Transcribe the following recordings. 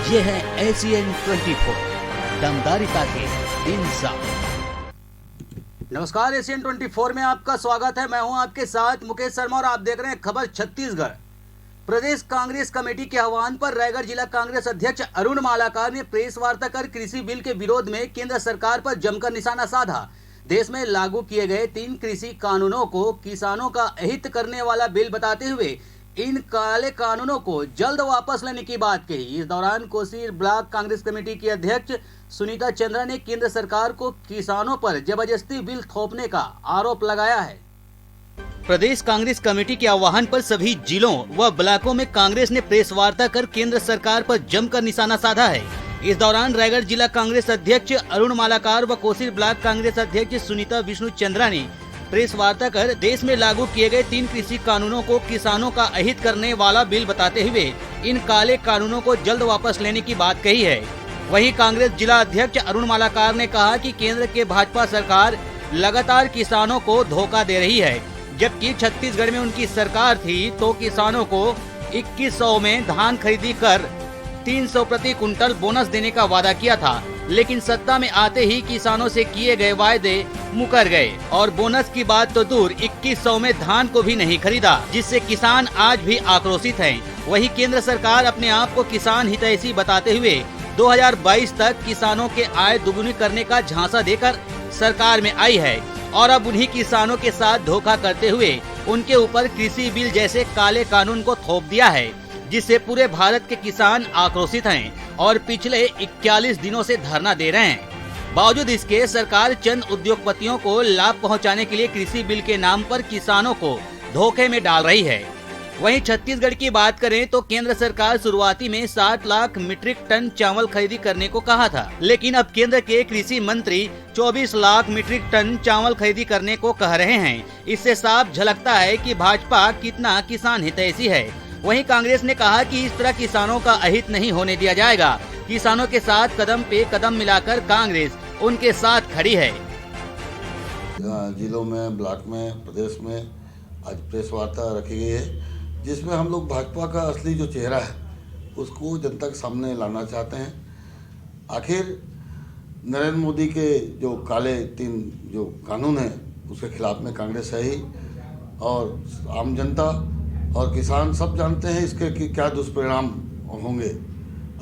ये है ACN 24, दमदारिता के इंसाफ। नमस्कार, ACN 24 में आपका स्वागत है। मैं हूं आपके साथ मुकेश शर्मा और आप देख रहे हैं खबर छत्तीसगढ़। प्रदेश कांग्रेस कमेटी के आह्वान पर रायगढ़ जिला कांग्रेस अध्यक्ष अरुण मालाकार ने प्रेस वार्ता कर कृषि बिल के विरोध में केंद्र सरकार पर जमकर निशाना साधा। देश में लागू किए गए 3 कृषि कानूनों को किसानों का अहित करने वाला बिल बताते हुए इन काले कानूनों को जल्द वापस लेने की बात कही। इस दौरान कोसीर ब्लॉक कांग्रेस कमेटी की अध्यक्ष सुनीता चंद्रा ने केंद्र सरकार को किसानों पर जबरदस्ती बिल थोपने का आरोप लगाया है। प्रदेश कांग्रेस कमेटी के आह्वान पर सभी जिलों व ब्लॉकों में कांग्रेस ने प्रेस वार्ता कर केंद्र सरकार पर जमकर निशाना साधा है। इस दौरान रायगढ़ जिला कांग्रेस अध्यक्ष अरुण मालाकार व कोसीर ब्लॉक कांग्रेस अध्यक्ष सुनीता विष्णु चंद्रा ने प्रेस वार्ता कर देश में लागू किए गए 3 कृषि कानूनों को किसानों का अहित करने वाला बिल बताते हुए इन काले कानूनों को जल्द वापस लेने की बात कही है। वहीं कांग्रेस जिला अध्यक्ष अरुण मालाकार ने कहा कि केंद्र के भाजपा सरकार लगातार किसानों को धोखा दे रही है। जबकि छत्तीसगढ़ में उनकी सरकार थी तो किसानों को 2100 में धान खरीदी कर 300 प्रति कुंटल बोनस देने का वादा किया था, लेकिन सत्ता में आते ही किसानों से किए गए वायदे मुकर गए और बोनस की बात तो दूर 2100 में धान को भी नहीं खरीदा, जिससे किसान आज भी आक्रोशित हैं। वहीं केंद्र सरकार अपने आप को किसान हितैषी बताते हुए 2022 तक किसानों के आय दुगुनी करने का झांसा देकर सरकार में आई है और अब उन्हीं किसानों के साथ धोखा करते हुए उनके ऊपर कृषि बिल जैसे काले कानून को थोप दिया है, जिससे पूरे भारत के किसान आक्रोशित हैं और पिछले 41 दिनों से धरना दे रहे हैं। बावजूद इसके सरकार चंद उद्योगपतियों को लाभ पहुंचाने के लिए कृषि बिल के नाम पर किसानों को धोखे में डाल रही है। वहीं छत्तीसगढ़ की बात करें तो केंद्र सरकार शुरुआती में 60 लाख मीट्रिक टन चावल खरीदी करने को कहा था, लेकिन अब केंद्र के कृषि मंत्री 24 लाख मीट्रिक टन चावल खरीदी करने को कह रहे हैं। इससे साफ झलकता है कि भाजपा कितना किसान हितैषी है। वहीं कांग्रेस ने कहा कि इस तरह किसानों का अहित नहीं होने दिया जाएगा। किसानों के साथ कदम पे कदम मिलाकर कांग्रेस उनके साथ खड़ी है। जिलों में, ब्लॉक में, प्रदेश में आज प्रेस वार्ता रखी गई है, जिसमें हम लोग भाजपा का असली जो चेहरा है उसको जनता के सामने लाना चाहते हैं। आखिर नरेंद्र मोदी के जो काले 3 जो कानून हैं उसके खिलाफ में कांग्रेस है ही, और आम जनता और किसान सब जानते हैं इसके कि क्या दुष्परिणाम होंगे।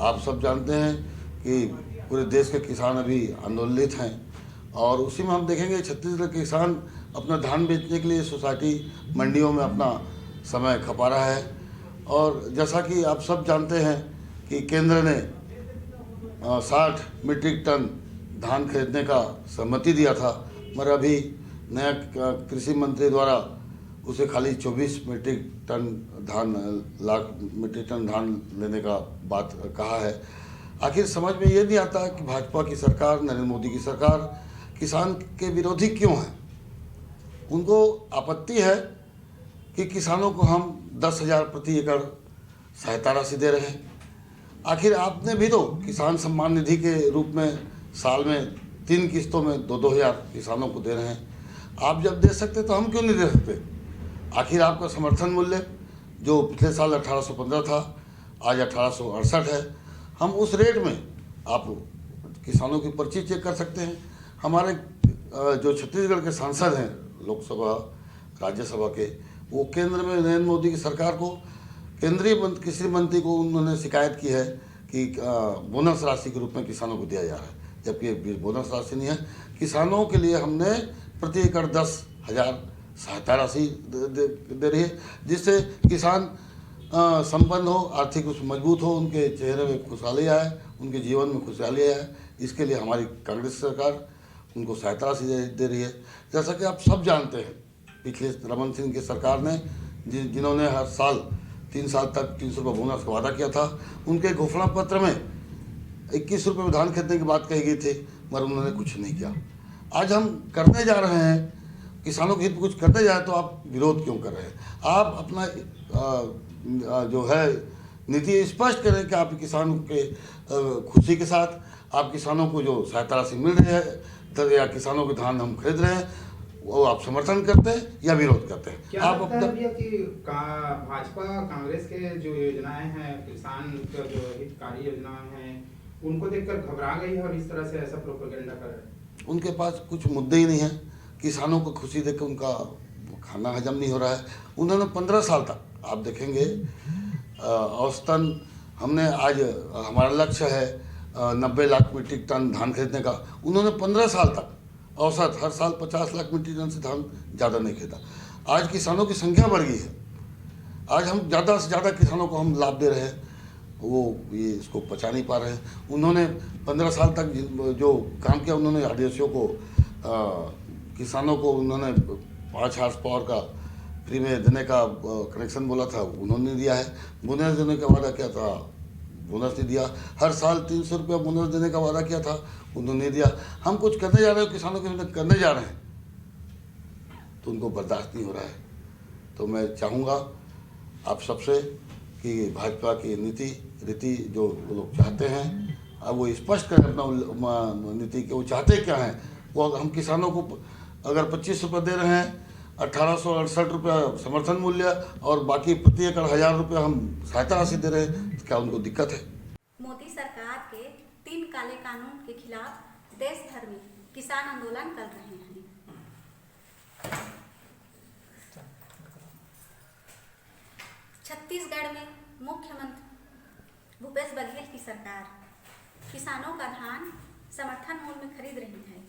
आप सब जानते हैं कि पूरे देश के किसान अभी आंदोलित हैं और उसी में हम देखेंगे छत्तीसगढ़ के किसान अपना धान बेचने के लिए सोसाइटी मंडियों में अपना समय खपा रहा है। और जैसा कि आप सब जानते हैं कि केंद्र ने 60 मीट्रिक टन धान खरीदने का सहमति दिया था, मगर अभी नया कृषि मंत्री द्वारा उसे खाली 24 मीट्रिक टन धान लेने का बात कहा है। आखिर समझ में ये नहीं आता कि भाजपा की सरकार, नरेंद्र मोदी की सरकार किसान के विरोधी क्यों है। उनको आपत्ति है कि किसानों को हम 10,000 प्रति एकड़ सहायता राशि दे रहे हैं। आखिर आपने भी तो किसान सम्मान निधि के रूप में साल में 3 किस्तों में 2-2 हज़ार किसानों को दे रहे हैं। आप जब दे सकते तो हम क्यों नहीं दे सकते। आखिर आपका समर्थन मूल्य जो पिछले साल 1815 था, आज 1868 है। हम उस रेट में आप किसानों की पर्ची चेक कर सकते हैं। हमारे जो छत्तीसगढ़ के सांसद हैं लोकसभा, राज्यसभा के, वो केंद्र में नरेंद्र मोदी की सरकार को, केंद्रीय कृषि मंत्री को उन्होंने शिकायत की है कि बोनस राशि के रूप में किसानों को दिया जा रहा है, जबकि बोनस राशि नहीं है। किसानों के लिए हमने प्रति एकड़ 10,000 सहायता राशि दे रही है, जिससे किसान संपन्न हो, आर्थिक मजबूत हो, उनके चेहरे में खुशहाली आए, उनके जीवन में खुशहाली आए। इसके लिए हमारी कांग्रेस सरकार उनको सहायता राशि दे रही है। जैसा कि आप सब जानते हैं, पिछले रमन सिंह की सरकार ने जिन्होंने हर साल 3 साल तक 300 रुपये बोनस का वादा किया था, उनके घोषणा पत्र में 21 रुपये में धान खरीदने की बात कही गई थी, मगर उन्होंने कुछ नहीं किया। आज हम करने जा रहे हैं, किसानों के हित में कुछ करने जाए तो आप विरोध क्यों कर रहे हैं। आप अपना जो है नीति स्पष्ट करें कि आप किसानों के खुशी के साथ आप किसानों को जो सहायता राशि मिल रही है या किसानों के धान हम खरीद रहे हैं वो आप समर्थन करते हैं या विरोध करते हैं? क्या आप लगता अपना है भैया कि भाजपा कांग्रेस के जो योजनाएं हैं, किसान का जो हितकारी योजनाएं हैं, उनको देखकर घबरा गई है और इस तरह से ऐसा प्रोपेगेंडा कर रहे हैं? उनके पास कुछ मुद्दे ही नहीं है। किसानों को खुशी देकर उनका खाना हजम नहीं हो रहा है। उन्होंने 15 साल तक आप देखेंगे औसतन हमने आज हमारा लक्ष्य है 90 लाख मीट्रिक टन धान खरीदने का। उन्होंने 15 साल तक औसत हर साल 50 लाख मीट्रिक टन से धान ज़्यादा नहीं खरीदा। आज किसानों की संख्या बढ़ गई है। आज हम ज़्यादा से ज़्यादा किसानों को हम लाभ दे रहे हैं, वो ये इसको पचा नहीं पा रहे हैं। उन्होंने 15 साल तक जो काम किया, उन्होंने आदिवासियों को किसानों को उन्होंने 5 हार्स पावर का फ्री में देने का कनेक्शन बोला था, उन्होंने दिया है। बोनस देने का वादा किया था, बोनस नहीं दिया। हर साल 300 रुपया बोनस देने का वादा किया था, उन्होंने दिया। हम कुछ करने जा रहे हैं, किसानों के लिए करने जा रहे हैं, तो उनको बर्दाश्त नहीं हो रहा है। तो मैं चाहूँगा आप सबसे कि भाजपा की रीति जो वो लोग चाहते हैं, अब वो स्पष्ट करें अपना नीति के वो चाहते क्या हैं। वो हम किसानों को अगर 25 रुपये दे रहे हैं, 1868 रुपया समर्थन मूल्य और बाकी प्रति एकड़ 1000 रुपया हम सहायता राशि दे रहे हैं, तो क्या उनको दिक्कत है? मोदी सरकार के 3 काले कानून के खिलाफ देश भर में किसान आंदोलन कर रहे हैं। छत्तीसगढ़ में मुख्यमंत्री भूपेश बघेल की सरकार किसानों का धान समर्थन मूल्य में खरीद रही है।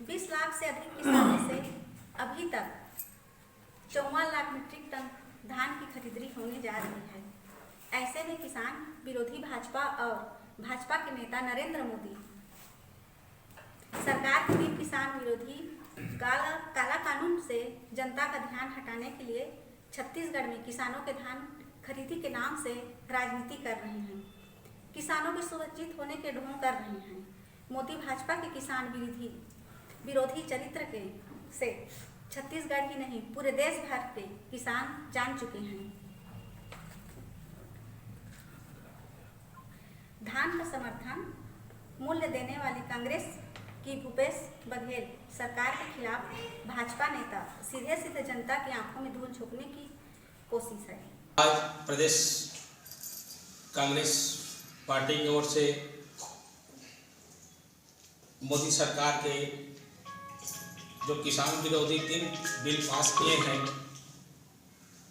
20 लाख से अधिक किसानों से अभी तक 54 लाख मीट्रिक टन धान की खरीदारी होने जा रही है। ऐसे में किसान विरोधी भाजपा और भाजपा के नेता नरेंद्र मोदी सरकार के 3 किसान विरोधी काला कानून से जनता का ध्यान हटाने के लिए छत्तीसगढ़ में किसानों के धान खरीदी के नाम से राजनीति कर रहे हैं। किसानों के सुरक्षित होने के ढोंग कर रहे हैं। मोदी भाजपा के किसान विरोधी चरित्र के से छत्तीसगढ़ ही नहीं पूरे देश भर के किसान जान चुके हैं। धान का समर्थन मूल्य देने वाली कांग्रेस की भूपेश बघेल सरकार के खिलाफ भाजपा नेता सीधे जनता की आंखों में धूल झोंकने की कोशिश है। आज प्रदेश कांग्रेस पार्टी की ओर से मोदी सरकार के जो किसान विरोधी 3 बिल पास किए हैं,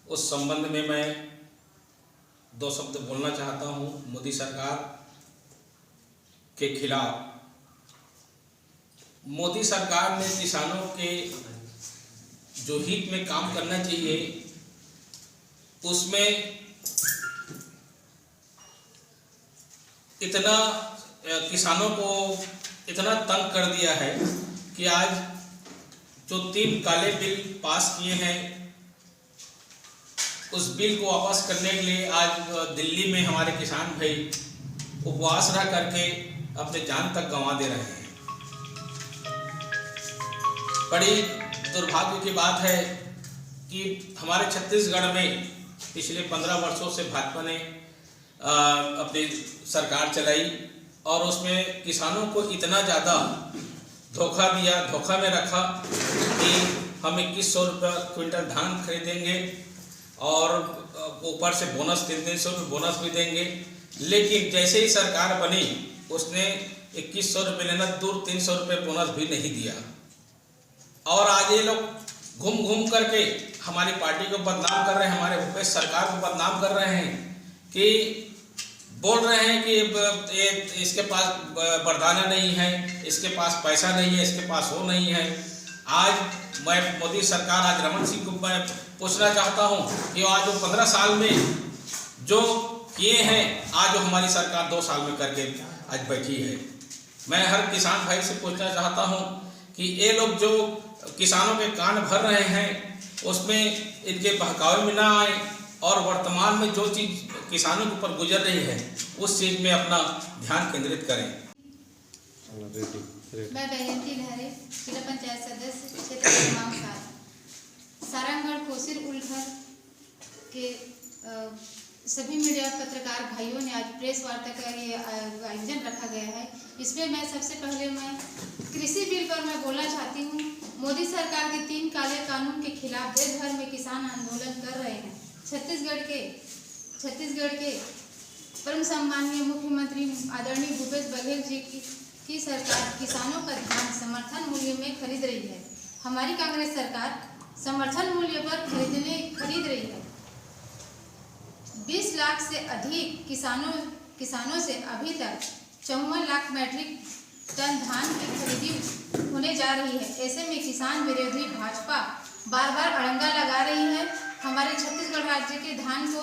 उस संबंध में मैं 2 शब्द बोलना चाहता हूं। मोदी सरकार के खिलाफ मोदी सरकार ने किसानों के जो हित में काम करना चाहिए, उसमें इतना किसानों को इतना तंग कर दिया है कि आज जो 3 काले बिल पास किए हैं, उस बिल को वापस करने के लिए आज दिल्ली में हमारे किसान भाई उपवास रह करके अपने जान तक गंवा दे रहे हैं। बड़ी दुर्भाग्य की बात है कि हमारे छत्तीसगढ़ में पिछले 15 वर्षों से भाजपा ने अपनी सरकार चलाई और उसमें किसानों को इतना ज़्यादा धोखा दिया, धोखा में रखा कि हम 2100 रुपये क्विंटल धान खरीदेंगे और ऊपर से बोनस 300 रुपये बोनस भी देंगे। लेकिन जैसे ही सरकार बनी, उसने 2100 रुपये लेना दूर 300 रुपये बोनस भी नहीं दिया। और आज ये लोग घूम घूम करके हमारी पार्टी को बदनाम कर रहे हैं, हमारे भूपेश सरकार को बदनाम कर रहे हैं कि बोल रहे हैं कि इसके पास बरदाना नहीं है, इसके पास पैसा नहीं है, इसके पास वो नहीं है। आज मैं मोदी सरकार, आज रमन सिंह को मैं पूछना चाहता हूं कि आज वो 15 साल में जो किए हैं, आज जो हमारी सरकार 2 साल में करके आज बैठी है। मैं हर किसान भाई से पूछना चाहता हूं कि ये लोग जो किसानों के कान भर रहे हैं, उसमें इनके बहकावे में ना आए और वर्तमान में जो चीज़ किसानों के ऊपर गुजर रही है, उस चीज़ में अपना ध्यान केंद्रित करें। मैं दयंती लहरे, जिला पंचायत सदस्य, क्षेत्र क्रमांक 7, सारंगगढ़ कोसिर उलघर के सभी मीडिया पत्रकार भाइयों ने आज प्रेस वार्ता का ये आयोजन रखा गया है। इसमें मैं सबसे पहले कृषि बिल पर मैं बोलना चाहती हूँ मोदी सरकार के 3 काले कानून के खिलाफ देश भर में किसान आंदोलन कर रहे हैं। छत्तीसगढ़ के परम सम्माननीय मुख्यमंत्री आदरणीय भूपेश बघेल जी की सरकार किसानों का धान समर्थन मूल्य में खरीद रही है। हमारी कांग्रेस सरकार समर्थन मूल्य पर खरीद रही है। 20 लाख से अधिक किसानों से अभी तक 54 लाख मैट्रिक टन धान की खरीदी होने जा रही है। ऐसे में किसान विरोधी भाजपा बार बार अड़ंगा लगा रही है हमारे छत्तीसगढ़ राज्य के धान को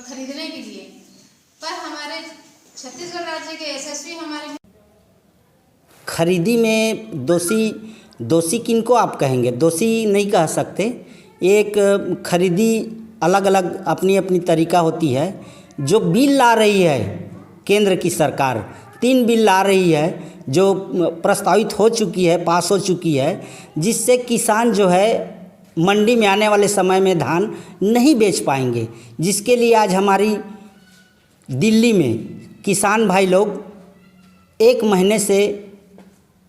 खरीदने के लिए, पर हमारे छत्तीसगढ़ राज्य के यशस्वी हमारे खरीदी में दोषी किनको आप कहेंगे? दोषी नहीं कह सकते। एक खरीदी अलग अलग अपनी अपनी तरीका होती है। जो बिल ला रही है केंद्र की सरकार, 3 बिल ला रही है जो प्रस्तावित हो चुकी है, पास हो चुकी है, जिससे किसान जो है मंडी में आने वाले समय में धान नहीं बेच पाएंगे। जिसके लिए आज हमारी दिल्ली में किसान भाई लोग 1 महीने से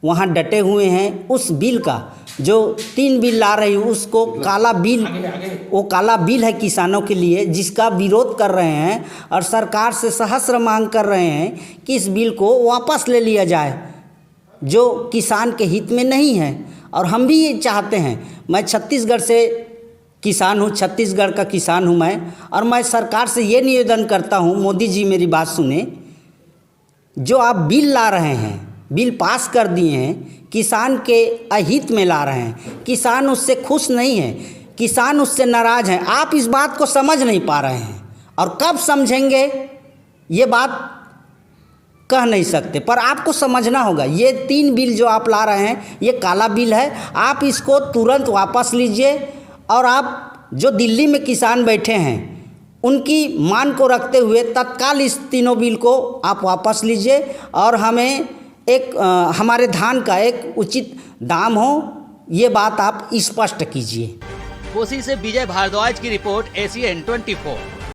वहाँ डटे हुए हैं। उस बिल का जो 3 बिल ला रही है उसको काला बिल, वो काला बिल है किसानों के लिए, जिसका विरोध कर रहे हैं और सरकार से सहस्र मांग कर रहे हैं कि इस बिल को वापस ले लिया जाए, जो किसान के हित में नहीं है। और हम भी ये चाहते हैं। मैं छत्तीसगढ़ से किसान हूँ, छत्तीसगढ़ का किसान हूँ मैं, और मैं सरकार से ये निवेदन करता हूँ, मोदी जी मेरी बात सुने। जो आप बिल ला रहे हैं, बिल पास कर दिए हैं, किसान के अहित में ला रहे हैं। किसान उससे खुश नहीं है, किसान उससे नाराज़ हैं। आप इस बात को समझ नहीं पा रहे हैं, और कब समझेंगे ये बात कह नहीं सकते, पर आपको समझना होगा। ये 3 बिल जो आप ला रहे हैं ये काला बिल है। आप इसको तुरंत वापस लीजिए, और आप जो दिल्ली में किसान बैठे हैं उनकी मांग को रखते हुए तत्काल इस तीनों बिल को आप वापस लीजिए, और हमें हमारे धान का एक उचित दाम हो, ये बात आप स्पष्ट कीजिए। कोसी से विजय भारद्वाज की रिपोर्ट, ACN 24।